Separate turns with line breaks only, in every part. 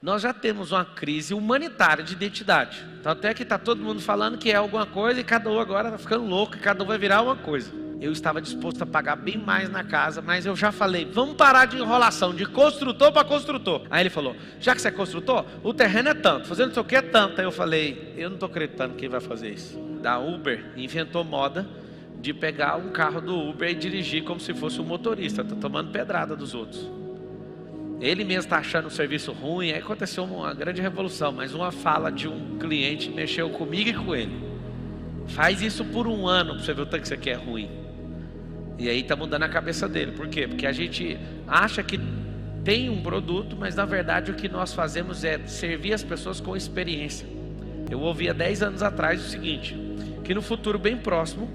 Nós já temos uma crise humanitária de identidade. Tanto é que está todo mundo falando que é alguma coisa e cada um agora está ficando louco e cada um vai virar uma coisa. Eu estava disposto a pagar bem mais na casa, mas eu já falei, vamos parar de enrolação, de construtor para construtor. Aí ele falou, já que você é construtor, o terreno é tanto, fazendo não sei o que é tanto. Aí eu falei, eu não estou acreditando que ele vai fazer isso. Da Uber inventou moda de pegar um carro do Uber e dirigir como se fosse um motorista, está tomando pedrada dos outros. Ele mesmo está achando o serviço ruim. Aí aconteceu uma grande revolução, mas uma fala de um cliente mexeu comigo e com ele. Faz isso por um ano para você ver o tanto que isso aqui é ruim. E aí está mudando a cabeça dele. Por quê? Porque a gente acha que tem um produto, mas na verdade o que nós fazemos é servir as pessoas com experiência. Eu ouvi há 10 anos atrás o seguinte, que no futuro bem próximo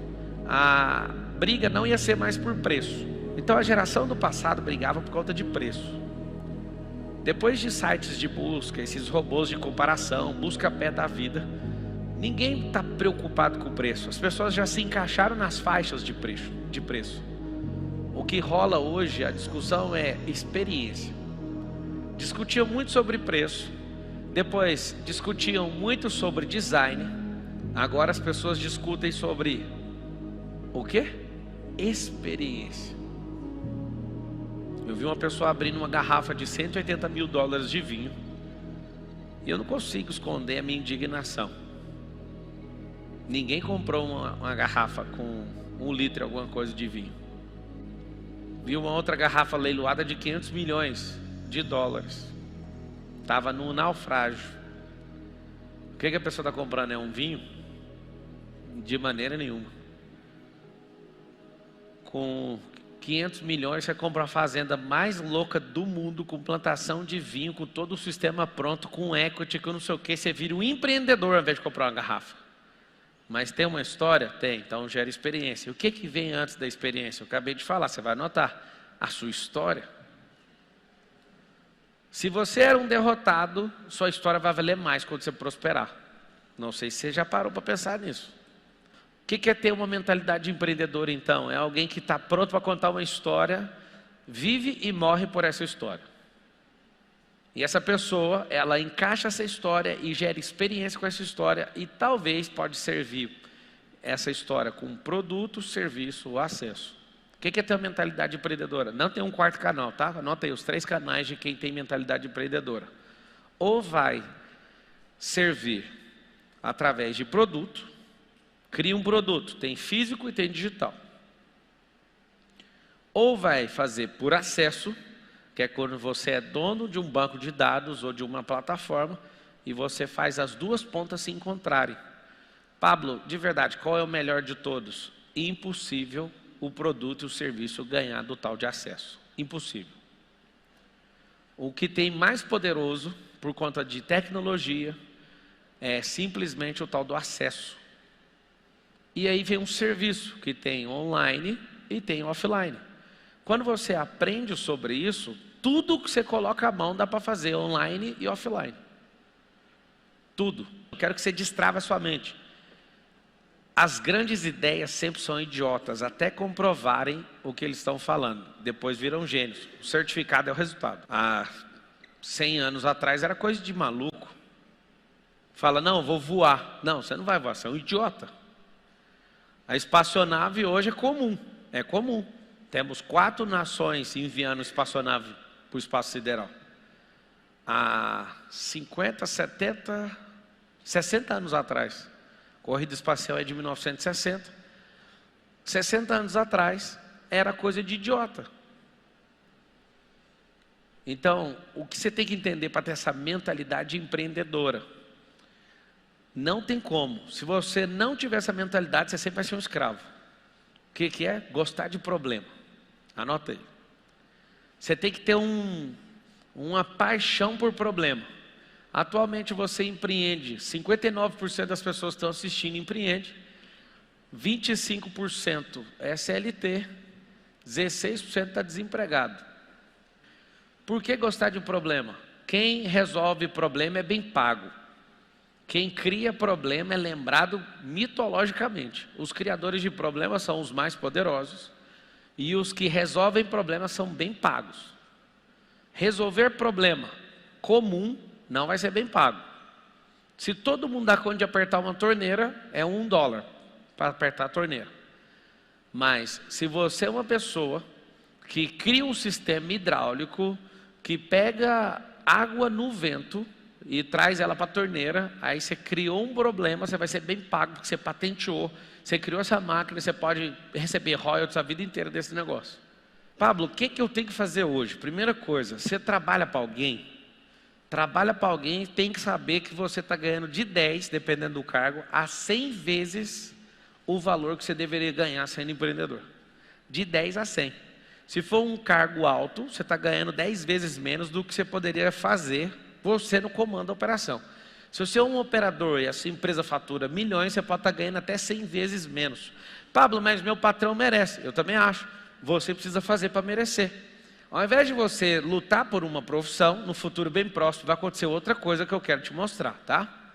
a briga não ia ser mais por preço. Então a geração do passado brigava por conta de preço. Depois de sites de busca, esses robôs de comparação, busca pé da vida, ninguém está preocupado com o preço. As pessoas já se encaixaram nas faixas de preço. O que rola hoje, a discussão é experiência. Discutiam muito sobre preço, depois discutiam muito sobre design, agora as pessoas discutem sobre o quê? Experiência. Eu vi uma pessoa abrindo uma garrafa de $180 mil de vinho. E eu não consigo esconder a minha indignação. Ninguém comprou uma garrafa com 1 litro alguma coisa de vinho. Vi uma outra garrafa leiloada de $500 milhões. Estava no naufrágio. O que a pessoa está comprando? É um vinho? De maneira nenhuma. Com 500 milhões você compra a fazenda mais louca do mundo, com plantação de vinho, com todo o sistema pronto, com equity, com não sei o que. Você vira um empreendedor ao invés de comprar uma garrafa. Mas tem uma história? Tem, então gera experiência. O que vem antes da experiência? Eu acabei de falar, você vai anotar. A sua história. Se você era um derrotado, sua história vai valer mais quando você prosperar. Não sei se você já parou para pensar nisso. O que é ter uma mentalidade de empreendedor então? É alguém que está pronto para contar uma história, vive e morre por essa história. E essa pessoa, ela encaixa essa história e gera experiência com essa história e talvez pode servir essa história com produto, serviço ou acesso. O que é ter uma mentalidade empreendedora? Não tem um quarto canal, tá? Anota aí os 3 canais de quem tem mentalidade empreendedora. Ou vai servir através de produto, cria um produto, tem físico e tem digital. Ou vai fazer por acesso, que é quando você é dono de um banco de dados ou de uma plataforma e você faz as duas pontas se encontrarem. Pablo, de verdade, qual é o melhor de todos? Impossível o produto e o serviço ganhar do tal de acesso. Impossível. O que tem mais poderoso, por conta de tecnologia, é simplesmente o tal do acesso. E aí vem um serviço que tem online e tem offline. Quando você aprende sobre isso, tudo que você coloca a mão dá para fazer online e offline. Tudo. Eu quero que você destrave a sua mente. As grandes ideias sempre são idiotas, até comprovarem o que eles estão falando. Depois viram gênios. O certificado é o resultado. Há 100 anos atrás era coisa de maluco. Fala, não, vou voar. Não, você não vai voar, você é um idiota. A espaçonave hoje é comum. É comum. Temos 4 nações enviando espaçonave para o espaço sideral. Há 50, 70, 60 anos atrás. Corrida espacial é de 1960. 60 anos atrás era coisa de idiota. Então, o que você tem que entender para ter essa mentalidade empreendedora? Não tem como. Se você não tiver essa mentalidade, você sempre vai ser um escravo. O que é? Gostar de problema. Anota aí. Você tem que ter uma paixão por problema. Atualmente você empreende, 59% das pessoas que estão assistindo empreende, 25% é CLT, 16% está desempregado. Por que gostar de problema? Quem resolve problema é bem pago. Quem cria problema é lembrado mitologicamente. Os criadores de problemas são os mais poderosos e os que resolvem problemas são bem pagos. Resolver problema comum não vai ser bem pago. Se todo mundo dá conta de apertar uma torneira, é $1 para apertar a torneira. Mas se você é uma pessoa que cria um sistema hidráulico, que pega água no vento e traz ela para a torneira, aí você criou um problema, você vai ser bem pago, porque você patenteou, você criou essa máquina, você pode receber royalties a vida inteira desse negócio. Pablo, o que eu tenho que fazer hoje? Primeira coisa, você trabalha para alguém? Trabalha para alguém, tem que saber que você está ganhando de 10, dependendo do cargo, a 100 vezes o valor que você deveria ganhar sendo empreendedor. De 10 a 100. Se for um cargo alto, você está ganhando 10 vezes menos do que você poderia fazer você no comando da operação. Se você é um operador e a sua empresa fatura milhões, você pode estar ganhando até 100 vezes menos. Pablo, mas meu patrão merece. Eu também acho. Você precisa fazer para merecer. Ao invés de você lutar por uma profissão, no futuro bem próximo vai acontecer outra coisa que eu quero te mostrar, tá?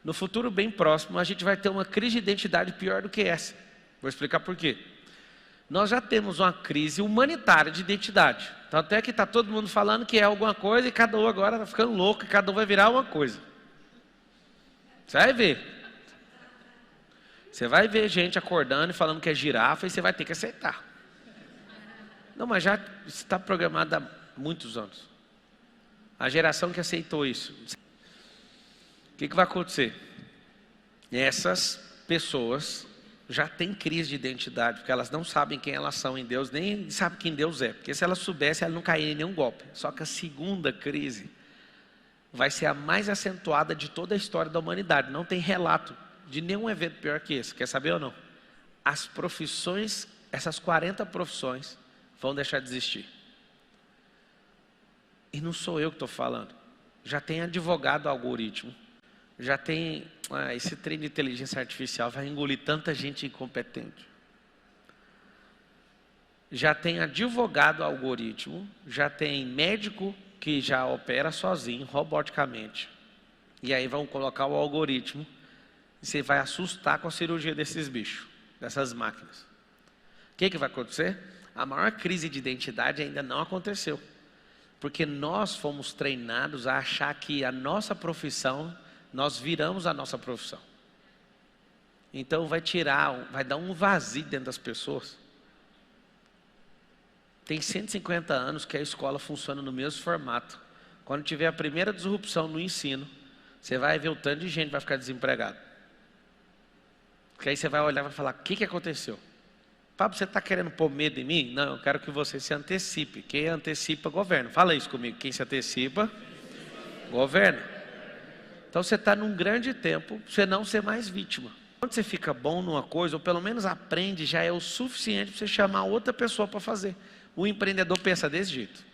No futuro bem próximo a gente vai ter uma crise de identidade pior do que essa. Vou explicar por quê. Nós já temos uma crise humanitária de identidade. Tanto é que está todo mundo falando que é alguma coisa e cada um agora está ficando louco e cada um vai virar uma coisa. Você vai ver. Você vai ver gente acordando e falando que é girafa e você vai ter que aceitar. Não, mas já está programado há muitos anos. A geração que aceitou isso. O que vai acontecer? Essas pessoas já têm crise de identidade, porque elas não sabem quem elas são em Deus, nem sabem quem Deus é. Porque se elas soubessem, elas não cairiam em nenhum golpe. Só que a segunda crise vai ser a mais acentuada de toda a história da humanidade. Não tem relato de nenhum evento pior que esse. Quer saber ou não? As profissões, essas 40 profissões, vão deixar de existir. E não sou eu que estou falando. Já tem advogado algoritmo. Já tem... esse trem de inteligência artificial vai engolir tanta gente incompetente. Já tem advogado algoritmo. Já tem médico que já opera sozinho, roboticamente. E aí vão colocar o algoritmo. E você vai assustar com a cirurgia desses bichos, dessas máquinas. O que vai acontecer? A maior crise de identidade ainda não aconteceu. Porque nós fomos treinados a achar que a nossa profissão, nós viramos a nossa profissão. Então vai dar um vazio dentro das pessoas. Tem 150 anos que a escola funciona no mesmo formato. Quando tiver a primeira disrupção no ensino, você vai ver o tanto de gente que vai ficar desempregado. Porque aí você vai olhar e vai falar, o que aconteceu? Pablo, você está querendo pôr medo em mim? Não, eu quero que você se antecipe. Quem antecipa, governa. Fala isso comigo. Quem se antecipa, governa. Então você está num grande tempo para você não ser mais vítima. Quando você fica bom numa coisa, ou pelo menos aprende, já é o suficiente para você chamar outra pessoa para fazer. O empreendedor pensa desse jeito.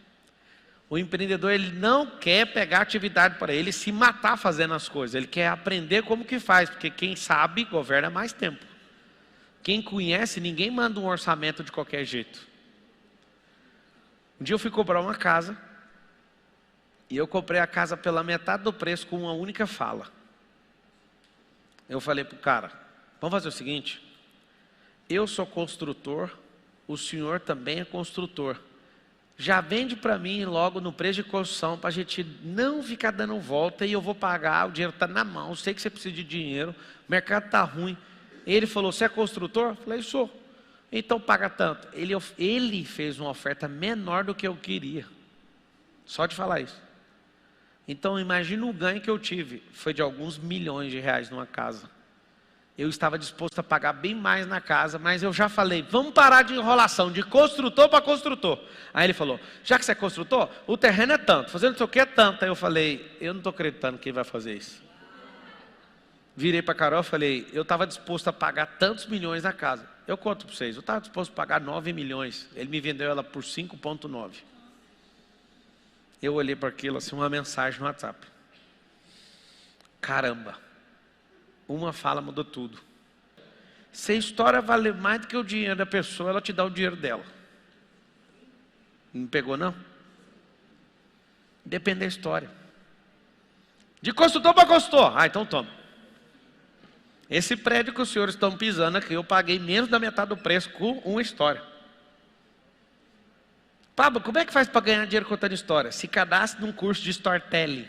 O empreendedor, ele não quer pegar atividade para ele, se matar fazendo as coisas. Ele quer aprender como que faz, porque quem sabe governa mais tempo. Quem conhece, ninguém manda um orçamento de qualquer jeito. Um dia eu fui comprar uma casa, e eu comprei a casa pela metade do preço com uma única fala. Eu falei para o cara, vamos fazer o seguinte, eu sou construtor, o senhor também é construtor. Já vende para mim logo no preço de construção, para a gente não ficar dando volta, e eu vou pagar, o dinheiro está na mão, sei que você precisa de dinheiro, o mercado está ruim. Ele falou, você é construtor? Eu falei, sou. Então paga tanto. Ele fez uma oferta menor do que eu queria. Só de falar isso. Então imagina o ganho que eu tive. Foi de alguns milhões de reais numa casa. Eu estava disposto a pagar bem mais na casa, mas eu já falei, vamos parar de enrolação, de construtor para construtor. Aí ele falou, já que você é construtor, o terreno é tanto, fazendo não sei o que é tanto. Aí eu falei, eu não estou acreditando que ele vai fazer isso. Virei para a Carol e falei, eu estava disposto a pagar tantos milhões na casa. Eu conto para vocês, eu estava disposto a pagar 9 milhões. Ele me vendeu ela por 5,9. Eu olhei para aquilo, assim, uma mensagem no WhatsApp. Caramba, uma fala mudou tudo. Se a história vale mais do que o dinheiro da pessoa, ela te dá o dinheiro dela. Não pegou, não? Depende da história. De construtor para construtor. Ah, então toma. Esse prédio que os senhores estão pisando aqui, eu paguei menos da metade do preço com uma história. Pablo, como é que faz para ganhar dinheiro contando história? Se cadastre num curso de storytelling.